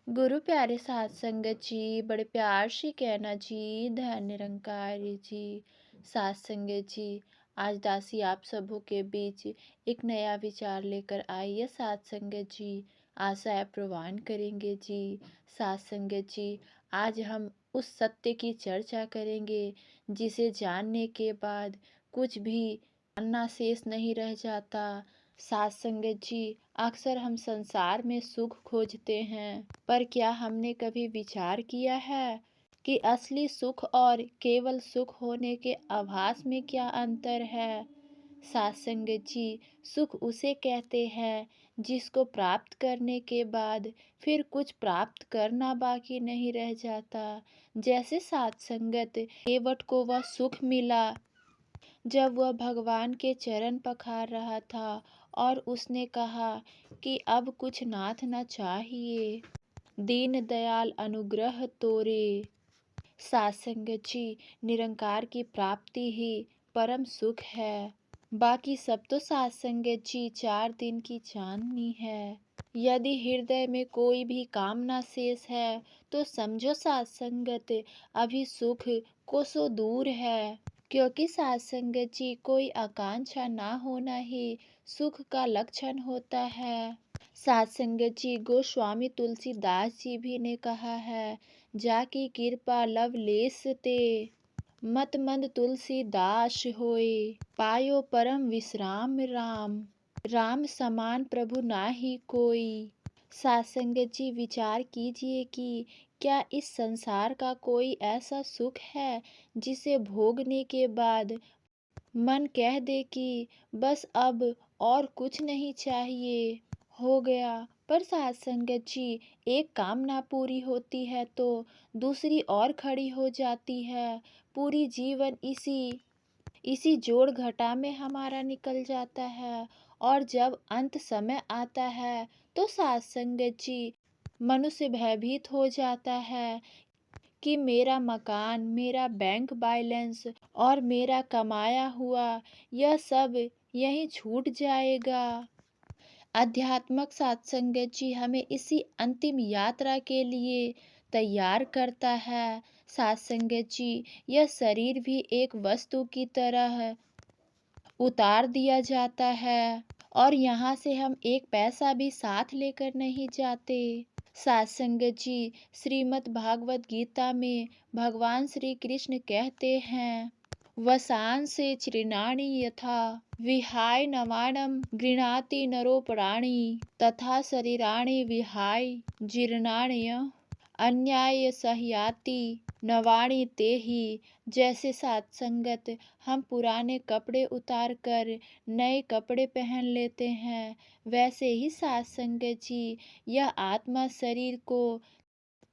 गुरु प्यारे साध संगत जी, बड़े प्यार से कहना जी, धन निरंकारी जी। साध संगत जी, आज दासी आप सबों के बीच एक नया विचार लेकर आई है। साध संगत जी, आशा है प्रवान करेंगे जी। साध संगत जी, आज हम उस सत्य की चर्चा करेंगे जिसे जानने के बाद कुछ भी जानना शेष नहीं रह जाता। साथ संगत जी, अक्सर हम संसार में सुख खोजते हैं, पर क्या हमने कभी विचार किया है कि असली सुख और केवल सुख होने के आभास में क्या अंतर है? साथ संगत जी, सुख उसे कहते हैं जिसको प्राप्त करने के बाद फिर कुछ प्राप्त करना बाकी नहीं रह जाता। जैसे साथ संगत केवट को वह सुख मिला जब वह भगवान के चरण पखार रहा था और उसने कहा कि अब कुछ नाथ न चाहिए, दीन दयाल अनुग्रह तोरे। सासंग जी, निरंकार की प्राप्ति ही परम सुख है। बाकी सब तो सासंग जी 4 दिन की चांदनी है। यदि हृदय में कोई भी कामना शेष है तो समझो सासंगत अभी सुख को सो दूर है, क्योंकि सासंगत जी कोई आकांक्षा ना होना ही सुख का लक्षण होता है। सासंगत जी, गोस्वामी तुलसीदास जी भी ने कहा है, जाकी कृपा लवलेस ते मत मंद तुलसीदास होए, पायो परम विश्राम राम, राम समान प्रभु नाही कोई। सासंगत जी, विचार कीजिए कि क्या इस संसार का कोई ऐसा सुख है जिसे भोगने के बाद मन कह दे कि बस अब और कुछ नहीं चाहिए, हो गया। पर साथ संगत जी, एक कामना पूरी होती है तो दूसरी और खड़ी हो जाती है। पूरी जीवन इसी इसी जोड़ घटा में हमारा निकल जाता है और जब अंत समय आता है तो साथ संगत जी, मनुष्य भयभीत हो जाता है कि मेरा मकान, मेरा बैंक बैलेंस और मेरा कमाया हुआ यह सब यहीं छूट जाएगा। आध्यात्मक सत्संगत जी हमें इसी अंतिम यात्रा के लिए तैयार करता है। सत्संगत जी, यह शरीर भी एक वस्तु की तरह उतार दिया जाता है और यहाँ से हम एक पैसा भी साथ लेकर नहीं जाते। सत्संगत जी, श्रीमद् भागवत गीता में भगवान श्री कृष्ण कहते हैं, वसांसे चृणानि यथा विहाय नवानम गृणाति नरो प्राणी, तथा शरीराणि विहाय जीर्णान्य अन्याय सह्याति नवाणी ते ही। जैसे सत्संगत हम पुराने कपड़े उतार कर नए कपड़े पहन लेते हैं, वैसे ही सत्संगत जी यह आत्मा शरीर को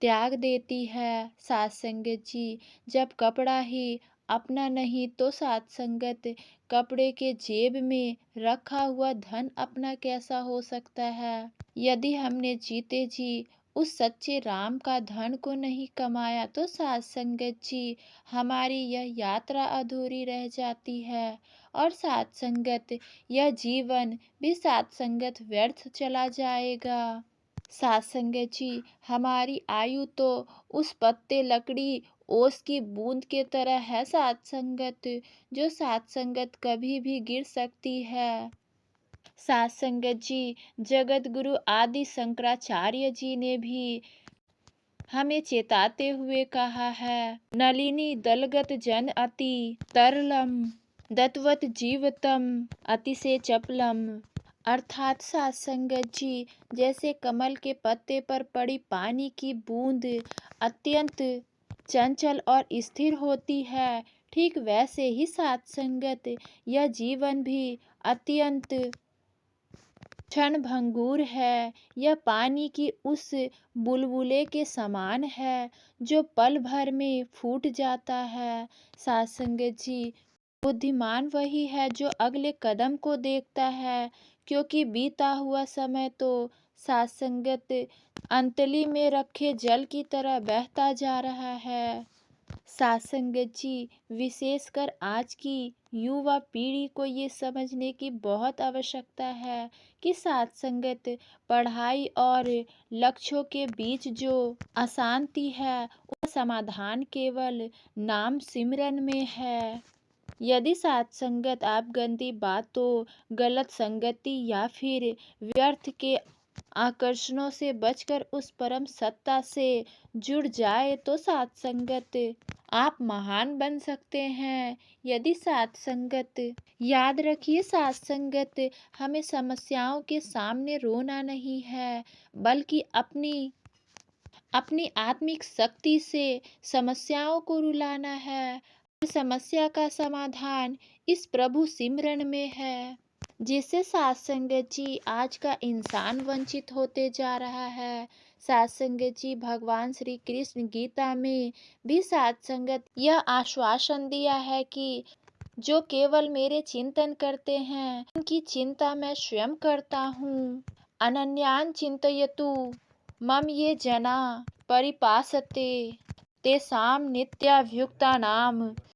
त्याग देती है। सत्संगत जी, जब कपड़ा ही अपना नहीं तो सत्संगत कपड़े के जेब में रखा हुआ धन अपना कैसा हो सकता है? यदि हमने जीते जी उस सच्चे राम का धन को नहीं कमाया तो सत्संगत जी, हमारी यह यात्रा अधूरी रह जाती है और सत्संगत यह जीवन भी सत्संगत व्यर्थ चला जाएगा। सत्संगत जी, हमारी आयु तो उस पत्ते लकड़ी ओस की बूंद के तरह है सत्संगत, जो सत्संगत कभी भी गिर सकती है। सत्संगत जी, जगत गुरु आदि शंकराचार्य जी ने भी हमें चेताते हुए कहा है, नलिनी दलगत जन अति तरलम दत्वत जीवतम अतिशय चपलम। अर्थात सत्संगत जी, जैसे कमल के पत्ते पर पड़ी पानी की बूंद अत्यंत चंचल और स्थिर होती है, ठीक वैसे ही सत्संगत यह जीवन भी अत्यंत क्षण भंगुर है। यह पानी की उस बुलबुले के समान है जो पल भर में फूट जाता है। सत्संगत जी, बुद्धिमान वही है जो अगले कदम को देखता है, क्योंकि बीता हुआ समय तो सत्संगत अंतली में रखे जल की तरह बहता जा रहा है। सत्संगत जी, विशेषकर आज की युवा पीढ़ी को ये समझने की बहुत आवश्यकता है कि साथ संगत, पढ़ाई और लक्ष्यों के बीच जो अशांति है, उसका समाधान केवल नाम सिमरन में है। यदि साथ संगत आप गंदी बातों, गलत संगति या फिर व्यर्थ के आकर्षणों से बचकर उस परम सत्ता से जुड़ जाए तो साथ संगत आप महान बन सकते हैं। यदि साथ संगत, याद रखिए, साथ संगत हमें समस्याओं के सामने रोना नहीं है, बल्कि अपनी अपनी आत्मिक शक्ति से समस्याओं को रुलाना है। समस्या का समाधान इस प्रभु सिमरन में है। जिससे सात संगत जी आज का इंसान वंचित होते जा रहा है। सात संगत जी, भगवान श्री कृष्ण गीता में भी सात संगत यह आश्वासन दिया है कि जो केवल मेरे चिंतन करते हैं उनकी चिंता मैं स्वयं करता हूँ। अनन्यान चिंतयतु मम ये जना परिपासते तेषां नित्याभियुक्तानां